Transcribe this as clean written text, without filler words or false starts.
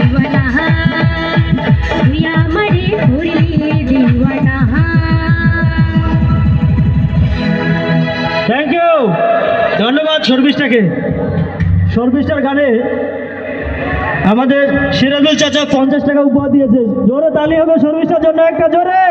দিওয়ানা তুই আমারে করলি দিওয়ানা। থ্যাংক ইউ, ধন্যবাদ শর্মিষ্ঠাকে। শর্মিষ্ঠার গানে আমাদের সিরাজুল চাচা 50 টাকা উপহার দিয়েছে। জোরে তালি হবে শর্মিষ্ঠার জন্য, একটা জোরে।